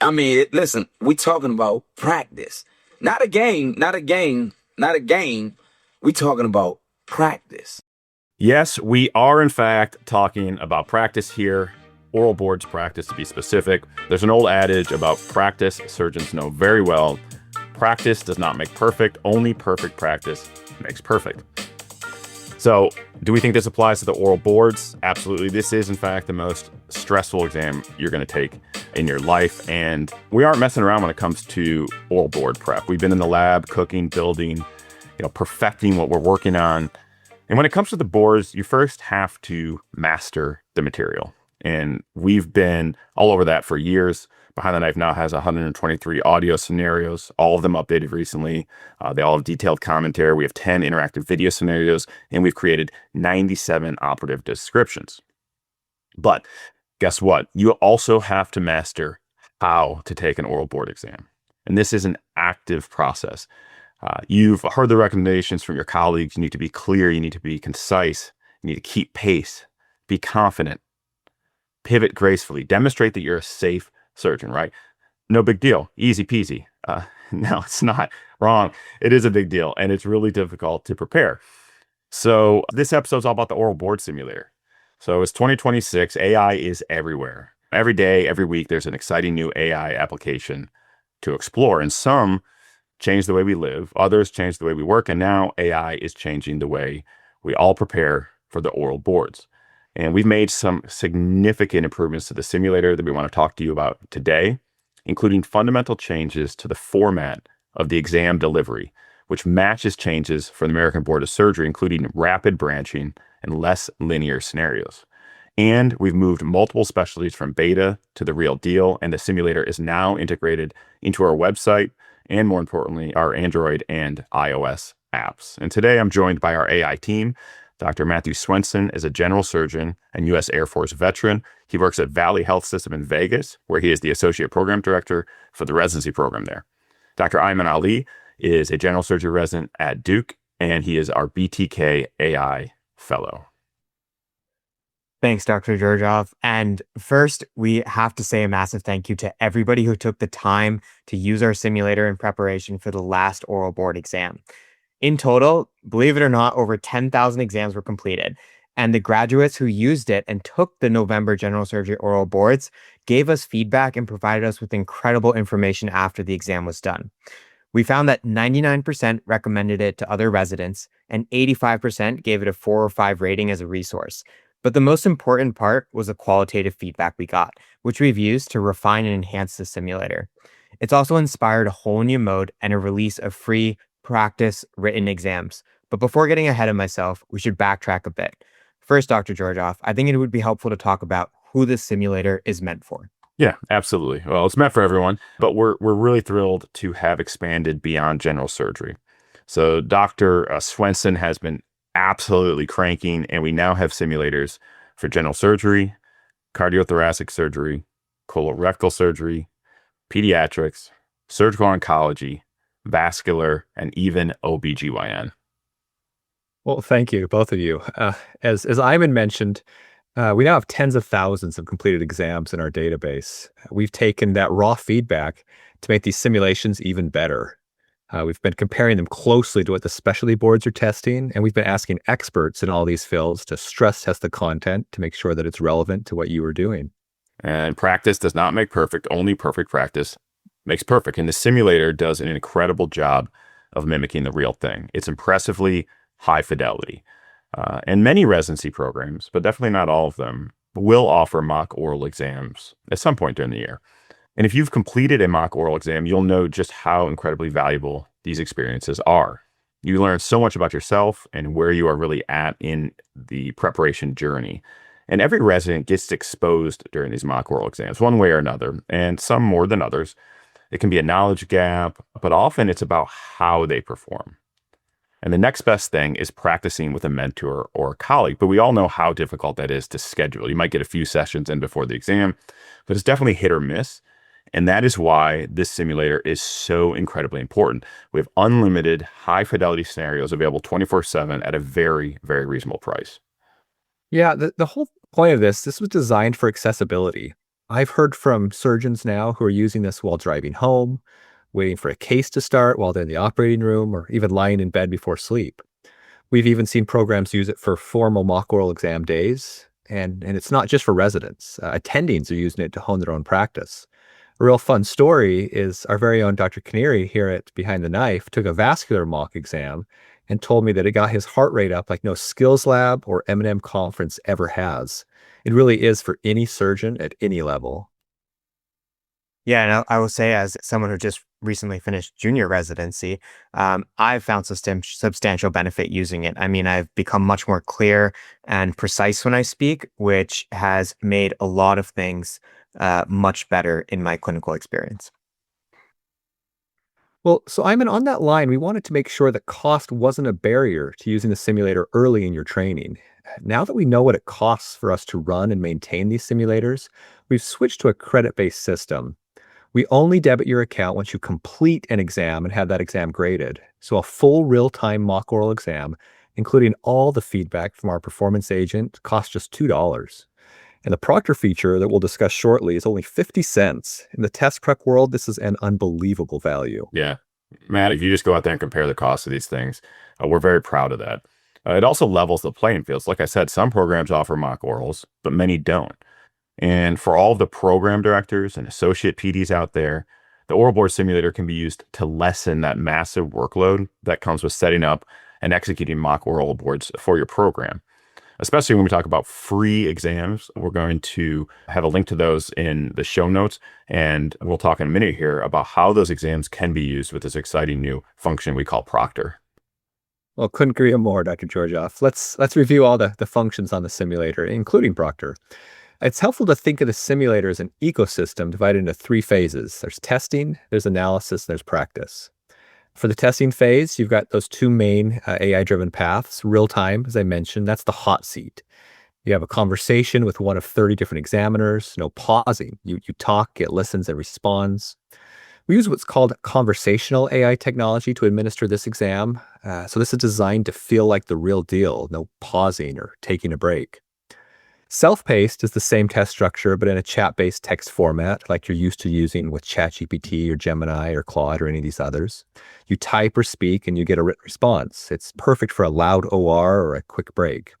I mean, listen, we talking about practice, not a game, not a game, not a game. We talking about practice. Yes, we are in fact talking about practice here, oral boards practice to be specific. There's an old adage about practice surgeons know very well. Practice does not make perfect, only perfect practice makes perfect. So, do we think this applies to the oral boards? Absolutely. This is, in fact, the most stressful exam you're going to take in your life. And we aren't messing around when it comes to oral board prep. We've been in the lab, cooking, building, perfecting what we're working on. And when it comes to the boards, you first have to master the material. And we've been all over that for years. Behind the Knife now has 123 audio scenarios, all of them updated recently. They all have detailed commentary. We have 10 interactive video scenarios, and we've created 97 operative descriptions. But guess what? You also have to master how to take an oral board exam. And this is an active process. You've heard the recommendations from your colleagues. You need to be clear. You need to be concise. You need to keep pace. Be confident. Pivot gracefully. Demonstrate that you're a safe surgeon, right? No big deal. Easy peasy. No, it's not. Wrong. It is a big deal, and it's really difficult to prepare. So this episode's all about the oral board simulator. So it's 2026. AI is everywhere. Every day, every week, there's an exciting new AI application to explore. And some change the way we live. Others change the way we work. And now AI is changing the way we all prepare for the oral boards. And we've made some significant improvements to the simulator that we want to talk to you about today, including fundamental changes to the format of the exam delivery, which matches changes for the American Board of Surgery, including rapid branching and less linear scenarios. And we've moved multiple specialties from beta to the real deal, and the simulator is now integrated into our website and, more importantly, our Android and iOS apps. And today I'm joined by our AI team. Dr. Matthew Swenson is a general surgeon and U.S. Air Force veteran. He works at Valley Health System in Vegas, where he is the associate program director for the residency program there. Dr. Ayman Ali is a general surgery resident at Duke, and he is our BTK AI fellow. Thanks, Dr. Georgoff. And first, we have to say a massive thank you to everybody who took the time to use our simulator in preparation for the last oral board exam. In total, believe it or not, over 10,000 exams were completed, and the graduates who used it and took the November general surgery oral boards gave us feedback and provided us with incredible information after the exam was done. We found that 99% recommended it to other residents, and 85% gave it a 4 or 5 rating as a resource. But the most important part was the qualitative feedback we got, which we've used to refine and enhance the simulator. It's also inspired a whole new mode and a release of free practice written exams. But before getting ahead of myself, we should backtrack a bit. First, Dr. Georgoff, I think it would be helpful to talk about who this simulator is meant for. Yeah, absolutely. Well, it's meant for everyone, but we're really thrilled to have expanded beyond general surgery. So Dr. Swenson has been absolutely cranking, and we now have simulators for general surgery, cardiothoracic surgery, colorectal surgery, pediatrics, surgical oncology, vascular, and even OBGYN. Well, thank you, both of you. As Ayman mentioned, we now have tens of thousands of completed exams in our database. We've taken that raw feedback to make these simulations even better. We've been comparing them closely to what the specialty boards are testing, and we've been asking experts in all these fields to stress test the content to make sure that it's relevant to what you are doing. And practice does not make perfect, only perfect practice makes perfect. And the simulator does an incredible job of mimicking the real thing. It's impressively high fidelity. And many residency programs, but definitely not all of them, will offer mock oral exams at some point during the year. And if you've completed a mock oral exam, you'll know just how incredibly valuable these experiences are. You learn so much about yourself and where you are really at in the preparation journey. And every resident gets exposed during these mock oral exams, one way or another, and some more than others. It can be a knowledge gap, but often it's about how they perform. And the next best thing is practicing with a mentor or a colleague, but we all know how difficult that is to schedule. You might get a few sessions in before the exam, but it's definitely hit or miss. And that is why this simulator is so incredibly important. We have unlimited high fidelity scenarios available 24/7 at a very, very reasonable price. Yeah, the whole point of this was designed for accessibility. I've heard from surgeons now who are using this while driving home, waiting for a case to start while they're in the operating room, or even lying in bed before sleep. We've even seen programs use it for formal mock oral exam days. And it's not just for residents. Attendings are using it to hone their own practice. A real fun story is our very own Dr. Canary here at Behind the Knife took a vascular mock exam and told me that it got his heart rate up like no skills lab or M&M conference ever has. It really is for any surgeon at any level. Yeah, and I will say, as someone who just recently finished junior residency, I've found substantial benefit using it. I mean, I've become much more clear and precise when I speak, which has made a lot of things much better in my clinical experience. Well, so Iman, on that line, we wanted to make sure that cost wasn't a barrier to using the simulator early in your training. Now that we know what it costs for us to run and maintain these simulators, we've switched to a credit-based system. We only debit your account once you complete an exam and have that exam graded. So a full real-time mock oral exam, including all the feedback from our performance agent, costs just $2. And the Proctor feature that we'll discuss shortly is only 50 cents. In the test prep world, this is an unbelievable value. Yeah. Matt, if you just go out there and compare the cost of these things, we're very proud of that. It also levels the playing fields. Like I said, some programs offer mock orals, but many don't. And for all of the program directors and associate PDs out there, the oral board simulator can be used to lessen that massive workload that comes with setting up and executing mock oral boards for your program. Especially when we talk about free exams, we're going to have a link to those in the show notes. And we'll talk in a minute here about how those exams can be used with this exciting new function we call Proctor. Well, couldn't agree more, Dr. Georgoff. Let's review all the functions on the simulator, including Proctor. It's helpful to think of the simulator as an ecosystem divided into three phases. There's testing, there's analysis, there's practice. For the testing phase, you've got those two main AI-driven paths. Real time, as I mentioned, that's the hot seat. You have a conversation with one of 30 different examiners, no pausing. You talk, it listens, it responds. We use what's called conversational AI technology to administer this exam. So this is designed to feel like the real deal, no pausing or taking a break. Self-paced is the same test structure, but in a chat-based text format like you're used to using with ChatGPT or Gemini or Claude or any of these others. You type or speak and you get a written response. It's perfect for a loud OR or a quick break.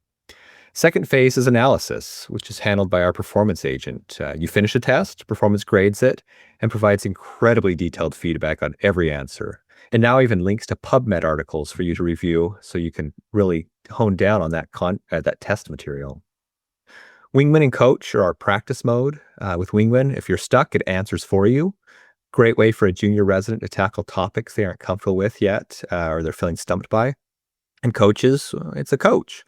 Second phase is analysis, which is handled by our performance agent. You finish a test, performance grades it, and provides incredibly detailed feedback on every answer. And now even links to PubMed articles for you to review so you can really hone down on that test material. Wingman and Coach are our practice mode. With Wingman, if you're stuck, it answers for you. Great way for a junior resident to tackle topics they aren't comfortable with yet or they're feeling stumped by. And Coaches, it's a coach.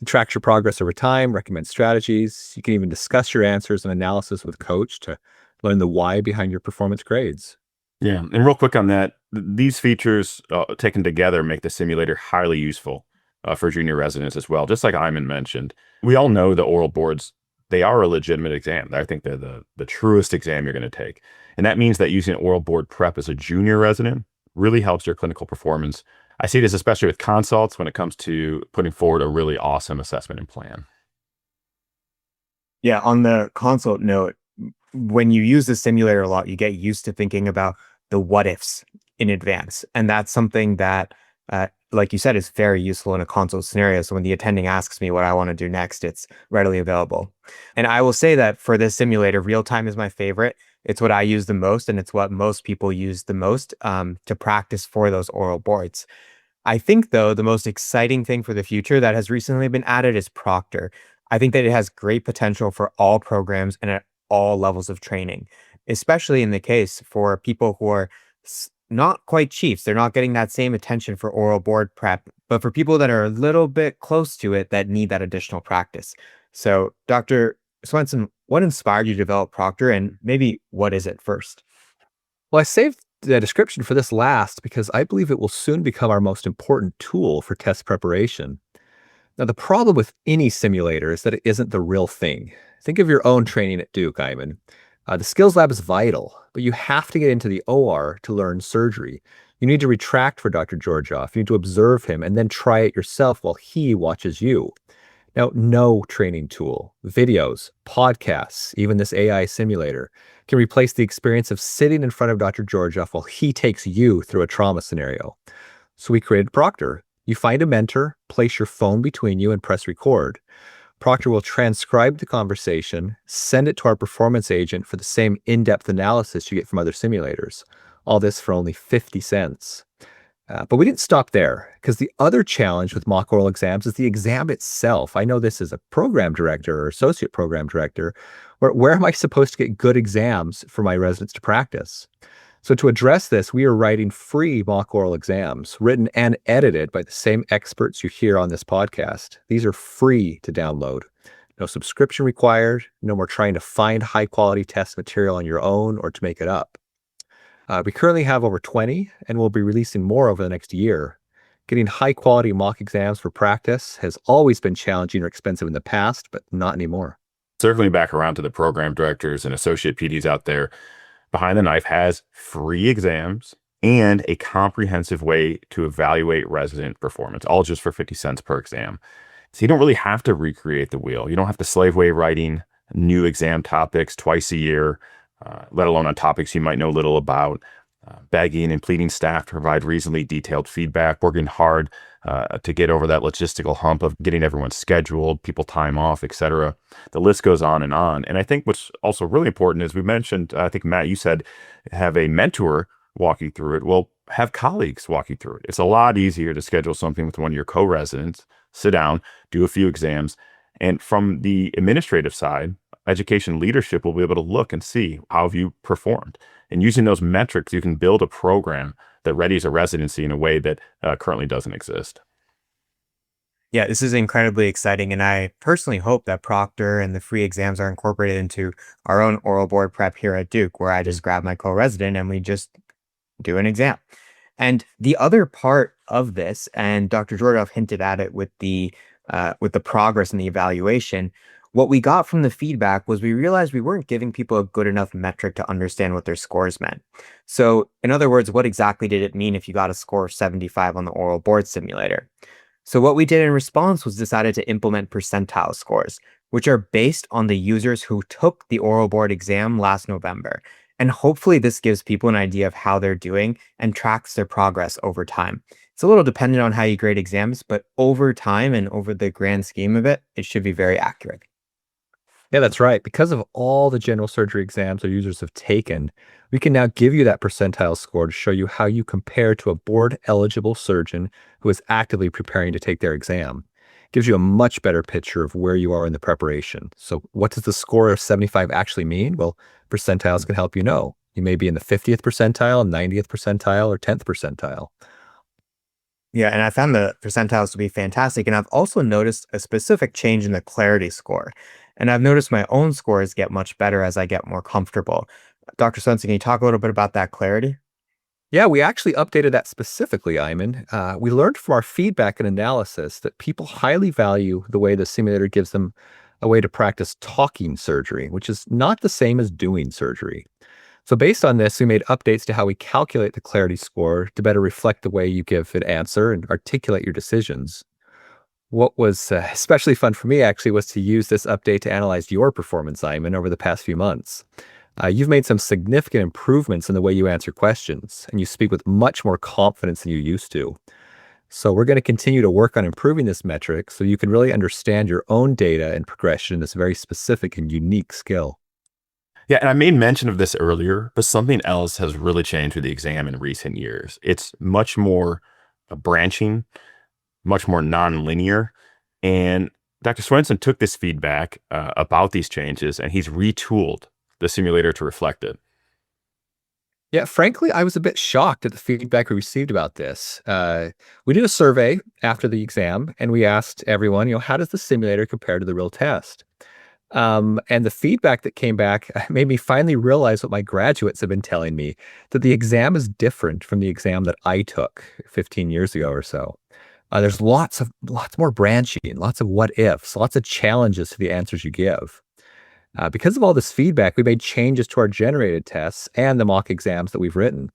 It tracks your progress over time, recommends strategies. You can even discuss your answers and analysis with Coach to learn the why behind your performance grades. Yeah, and real quick on that, these features taken together make the simulator highly useful for junior residents as well. Just like Iman mentioned, we all know the oral boards, they are a legitimate exam. I think they're the truest exam you're going to take. And that means that using oral board prep as a junior resident really helps your clinical performance. I see this especially with consults when it comes to putting forward a really awesome assessment and plan. Yeah, on the consult note, when you use the simulator a lot, you get used to thinking about the what ifs in advance. And that's something that, like you said, is very useful in a consult scenario. So when the attending asks me what I want to do next, it's readily available. And I will say that for this simulator, real time is my favorite. It's what I use the most, and it's what most people use the most to practice for those oral boards. I think, though, the most exciting thing for the future that has recently been added is Proctor. I think that it has great potential for all programs and at all levels of training, especially in the case for people who are not quite chiefs. They're not getting that same attention for oral board prep, but for people that are a little bit close to it that need that additional practice. So, Dr. Swenson, what inspired you to develop Proctor, and maybe what is it first? Well, I saved the description for this last because I believe it will soon become our most important tool for test preparation. Now, the problem with any simulator is that it isn't the real thing. Think of your own training at Duke, Iman. The skills lab is vital, but you have to get into the OR to learn surgery. You need to retract for Dr. Georgoff. You need to observe him and then try it yourself while he watches you. Now, no training tool, videos, podcasts, even this AI simulator can replace the experience of sitting in front of Dr. Georgoff while he takes you through a trauma scenario. So we created Proctor. You find a mentor, place your phone between you, and press record. Proctor will transcribe the conversation, send it to our performance agent for the same in-depth analysis you get from other simulators. All this for only 50 cents. But we didn't stop there, because the other challenge with mock oral exams is the exam itself. I know this as a program director or associate program director. Where am I supposed to get good exams for my residents to practice? So to address this, we are writing free mock oral exams, written and edited by the same experts you hear on this podcast. These are free to download. No subscription required, no more trying to find high-quality test material on your own or to make it up. We currently have over 20, and we'll be releasing more over the next year. Getting high-quality mock exams for practice has always been challenging or expensive in the past, but not anymore. Circling back around to the program directors and associate PDs out there, Behind the Knife has free exams and a comprehensive way to evaluate resident performance, all just for 50 cents per exam. So you don't really have to recreate the wheel. You don't have to slave away writing new exam topics twice a year, let alone on topics you might know little about. Begging and pleading staff to provide reasonably detailed feedback, working hard to get over that logistical hump of getting everyone scheduled, people time off, etc. The list goes on. And I think what's also really important is we mentioned, I think, Matt, you said, have a mentor walk you through it. Well, have colleagues walk you through it. It's a lot easier to schedule something with one of your co-residents, sit down, do a few exams. And from the administrative side, education leadership will be able to look and see how have you performed. And using those metrics, you can build a program that readies a residency in a way that currently doesn't exist. Yeah, this is incredibly exciting. And I personally hope that Proctor and the free exams are incorporated into our own oral board prep here at Duke, where I just grab my co-resident and we just do an exam. And the other part of this, and Dr. Georgoff hinted at it with the progress and the evaluation, what we got from the feedback was we realized we weren't giving people a good enough metric to understand what their scores meant. So in other words, what exactly did it mean if you got a score of 75 on the oral board simulator? So what we did in response was decided to implement percentile scores, which are based on the users who took the oral board exam last November. And hopefully this gives people an idea of how they're doing and tracks their progress over time. It's a little dependent on how you grade exams, but over time and over the grand scheme of it, it should be very accurate. Yeah, that's right. Because of all the general surgery exams our users have taken, we can now give you that percentile score to show you how you compare to a board-eligible surgeon who is actively preparing to take their exam. It gives you a much better picture of where you are in the preparation. So what does the score of 75 actually mean? Well, percentiles can help you know. You may be in the 50th percentile, 90th percentile, or 10th percentile. Yeah, and I found the percentiles to be fantastic. And I've also noticed a specific change in the clarity score. And I've noticed my own scores get much better as I get more comfortable. Dr. Swenson, can you talk a little bit about that clarity? Yeah, we actually updated that specifically, Ayman. We learned from our feedback and analysis that people highly value the way the simulator gives them a way to practice talking surgery, which is not the same as doing surgery. So based on this, we made updates to how we calculate the clarity score to better reflect the way you give an answer and articulate your decisions. What was especially fun for me, actually, was to use this update to analyze your performance, Ayman, over the past few months. You've made some significant improvements in the way you answer questions, and you speak with much more confidence than you used to. So we're going to continue to work on improving this metric so you can really understand your own data and progression in this very specific and unique skill. Yeah, and I made mention of this earlier, but something else has really changed with the exam in recent years. It's much more branching, much more non-linear. And Dr. Swenson took this feedback about these changes, and he's retooled the simulator to reflect it. Yeah, frankly, I was a bit shocked at the feedback we received about this. We did a survey after the exam, and we asked everyone, how does the simulator compare to the real test? And the feedback that came back made me finally realize what my graduates have been telling me, that the exam is different from the exam that I took 15 years ago or so. There's lots more branching, lots of what ifs, lots of challenges to the answers you give. Because of all this feedback, we made changes to our generated tests and the mock exams that we've written.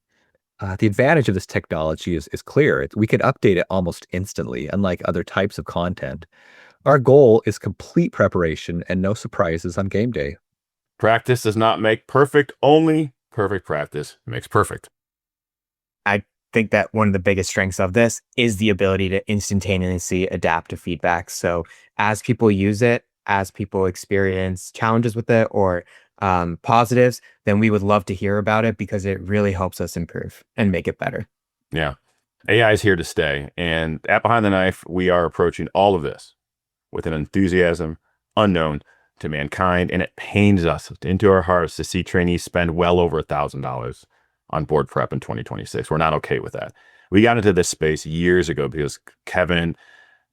The advantage of this technology is clear. We can update it almost instantly, unlike other types of content. Our goal is complete preparation and no surprises on game day. Practice does not make perfect, only perfect practice makes perfect. I think that one of the biggest strengths of this is the ability to instantaneously adapt to feedback. So as people use it, as people experience challenges with it or positives, then we would love to hear about it because it really helps us improve and make it better. Yeah. AI is here to stay. And at Behind the Knife, we are approaching all of this with an enthusiasm unknown to mankind. And it pains us into our hearts to see trainees spend well over $1,000 on board prep in 2026. We're not okay with that. We got into this space years ago because Kevin,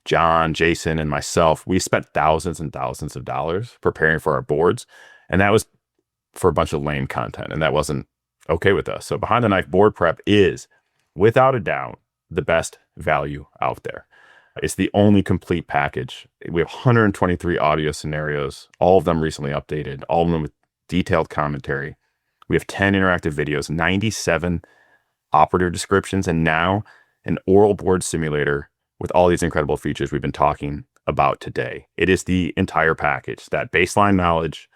John, Jason, and myself, we spent thousands and thousands of dollars preparing for our boards. And that was for a bunch of lame content. And that wasn't okay with us. So Behind the Knife board prep is, without a doubt, the best value out there. It's the only complete package. We have 123 audio scenarios, all of them recently updated, all of them with detailed commentary. We have 10 interactive videos, 97 operator descriptions, and now an oral board simulator with all these incredible features we've been talking about today. It is the entire package, that baseline knowledge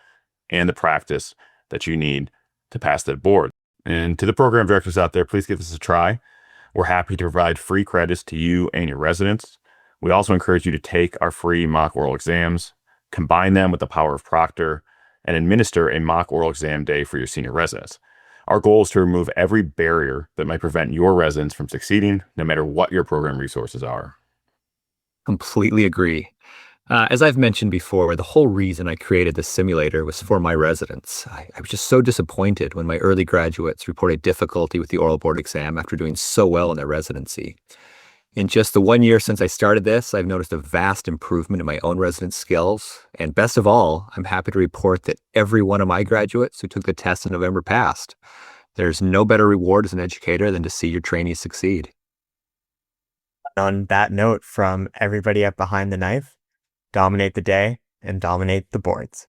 and the practice that you need to pass that board. And to the program directors out there, please give this a try. We're happy to provide free credits to you and your residents. We also encourage you to take our free mock oral exams, combine them with the power of Proctor, and administer a mock oral exam day for your senior residents. Our goal is to remove every barrier that might prevent your residents from succeeding, no matter what your program resources are. Completely agree. As I've mentioned before, the whole reason I created this simulator was for my residents. I was just so disappointed when my early graduates reported difficulty with the oral board exam after doing so well in their residency. In just the 1 year since I started this, I've noticed a vast improvement in my own resident skills. And best of all, I'm happy to report that every one of my graduates who took the test in November passed. There's no better reward as an educator than to see your trainees succeed. On that note, from everybody at Behind the Knife, dominate the day and dominate the boards.